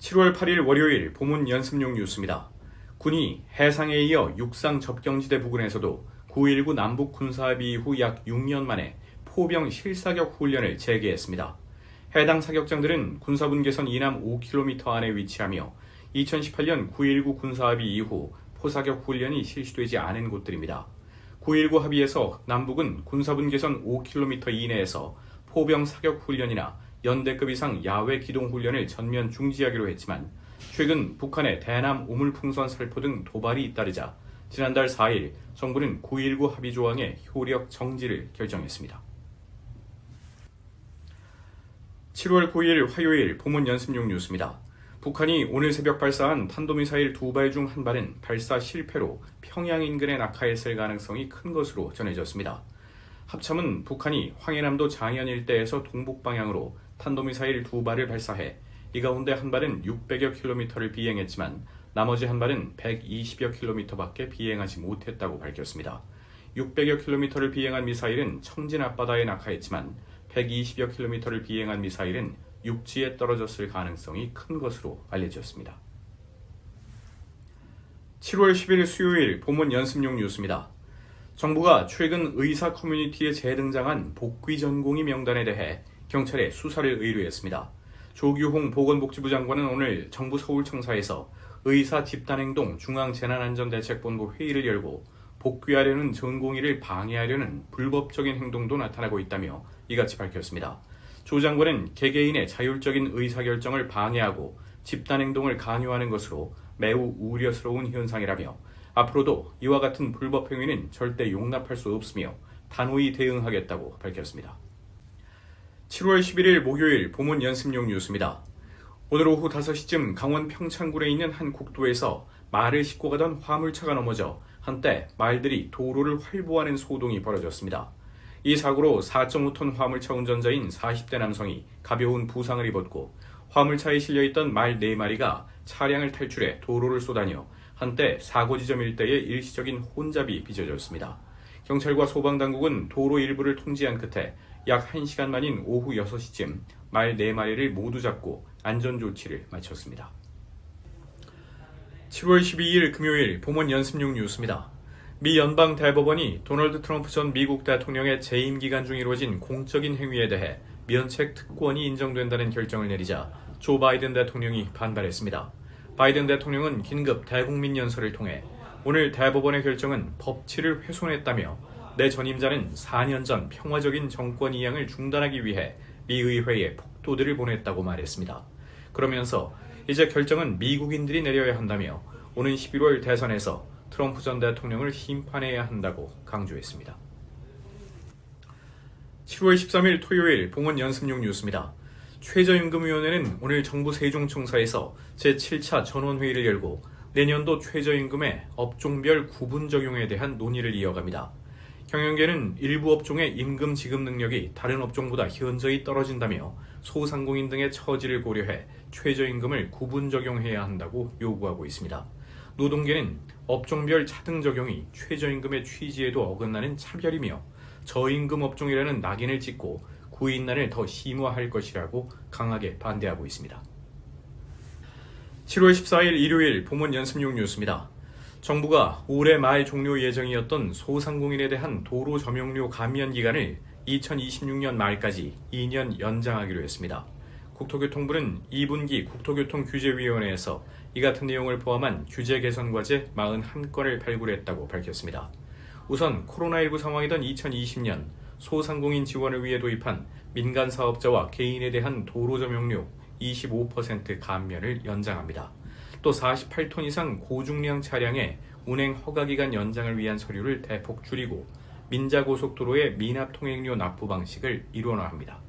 7월 8일 월요일 보문 연습용 뉴스입니다. 군이 해상에 이어 육상 접경지대 부근에서도 9.19 남북 군사합의 이후 약 6년 만에 포병 실사격 훈련을 재개했습니다. 해당 사격장들은 군사분계선 이남 5km 안에 위치하며 2018년 9.19 군사합의 이후 포사격 훈련이 실시되지 않은 곳들입니다. 9.19 합의에서 남북은 군사분계선 5km 이내에서 포병 사격 훈련이나 연대급 이상 야외 기동 훈련을 전면 중지하기로 했지만 최근 북한의 대남 우물풍선 살포 등 도발이 잇따르자 지난달 4일 정부는 9.19 합의 조항의 효력 정지를 결정했습니다. 7월 9일 화요일 보문 연습용 뉴스입니다. 북한이 오늘 새벽 발사한 탄도미사일 2발 중 한 발은 발사 실패로 평양 인근에 낙하했을 가능성이 큰 것으로 전해졌습니다. 합참은 북한이 황해남도 장현 일대에서 동북 방향으로 탄도미사일 2발을 발사해 이 가운데 한 발은 600여 킬로미터를 비행했지만 나머지 한 발은 120여 킬로미터밖에 비행하지 못했다고 밝혔습니다. 600여 킬로미터를 비행한 미사일은 청진 앞바다에 낙하했지만 120여 킬로미터를 비행한 미사일은 육지에 떨어졌을 가능성이 큰 것으로 알려졌습니다. 7월 10일 수요일 보문 연습용 뉴스입니다. 정부가 최근 의사 커뮤니티에 재등장한 복귀 전공의 명단에 대해 경찰에 수사를 의뢰했습니다. 조규홍 보건복지부 장관은 오늘 정부 서울청사에서 의사 집단행동 중앙재난안전대책본부 회의를 열고 복귀하려는 전공의를 방해하려는 불법적인 행동도 나타나고 있다며 이같이 밝혔습니다. 조 장관은 개개인의 자율적인 의사결정을 방해하고 집단행동을 강요하는 것으로 매우 우려스러운 현상이라며 앞으로도 이와 같은 불법 행위는 절대 용납할 수 없으며 단호히 대응하겠다고 밝혔습니다. 7월 11일 목요일 보문 연습용 뉴스입니다. 오늘 오후 5시쯤 강원 평창군에 있는 한 국도에서 말을 싣고 가던 화물차가 넘어져 한때 말들이 도로를 활보하는 소동이 벌어졌습니다. 이 사고로 4.5톤 화물차 운전자인 40대 남성이 가벼운 부상을 입었고 화물차에 실려있던 말 4마리가 차량을 탈출해 도로를 쏘다녀 한때 사고 지점 일대에 일시적인 혼잡이 빚어졌습니다. 경찰과 소방당국은 도로 일부를 통제한 끝에 약 1시간 만인 오후 6시쯤 말 4마리를 모두 잡고 안전조치를 마쳤습니다. 7월 12일 금요일 보문 연습용 뉴스입니다. 미 연방 대법원이 도널드 트럼프 전 미국 대통령의 재임 기간 중 이루어진 공적인 행위에 대해 면책 특권이 인정된다는 결정을 내리자 조 바이든 대통령이 반발했습니다. 바이든 대통령은 긴급 대국민 연설을 통해 오늘 대법원의 결정은 법치를 훼손했다며 내 전임자는 4년 전 평화적인 정권 이양을 중단하기 위해 미 의회에 폭도들을 보냈다고 말했습니다. 그러면서 이제 결정은 미국인들이 내려야 한다며 오는 11월 대선에서 트럼프 전 대통령을 심판해야 한다고 강조했습니다. 7월 13일 토요일 보문 연습용 뉴스입니다. 최저임금위원회는 오늘 정부 세종청사에서 제7차 전원회의를 열고 내년도 최저임금의 업종별 구분 적용에 대한 논의를 이어갑니다. 경영계는 일부 업종의 임금 지급 능력이 다른 업종보다 현저히 떨어진다며 소상공인 등의 처지를 고려해 최저임금을 구분 적용해야 한다고 요구하고 있습니다. 노동계는 업종별 차등 적용이 최저임금의 취지에도 어긋나는 차별이며 저임금 업종이라는 낙인을 찍고 구인난을 더 심화할 것이라고 강하게 반대하고 있습니다. 7월 14일 일요일 보문 연습용 뉴스입니다. 정부가 올해 말 종료 예정이었던 소상공인에 대한 도로 점용료 감면 기간을 2026년 말까지 2년 연장하기로 했습니다. 국토교통부는 2분기 국토교통규제위원회에서 이 같은 내용을 포함한 규제 개선 과제 41건을 발굴했다고 밝혔습니다. 우선 코로나19 상황이던 2020년 소상공인 지원을 위해 도입한 민간 사업자와 개인에 대한 도로 점용료 25% 감면을 연장합니다. 또 48톤 이상 고중량 차량의 운행 허가기간 연장을 위한 서류를 대폭 줄이고 민자고속도로의 미납 통행료 납부 방식을 일원화합니다.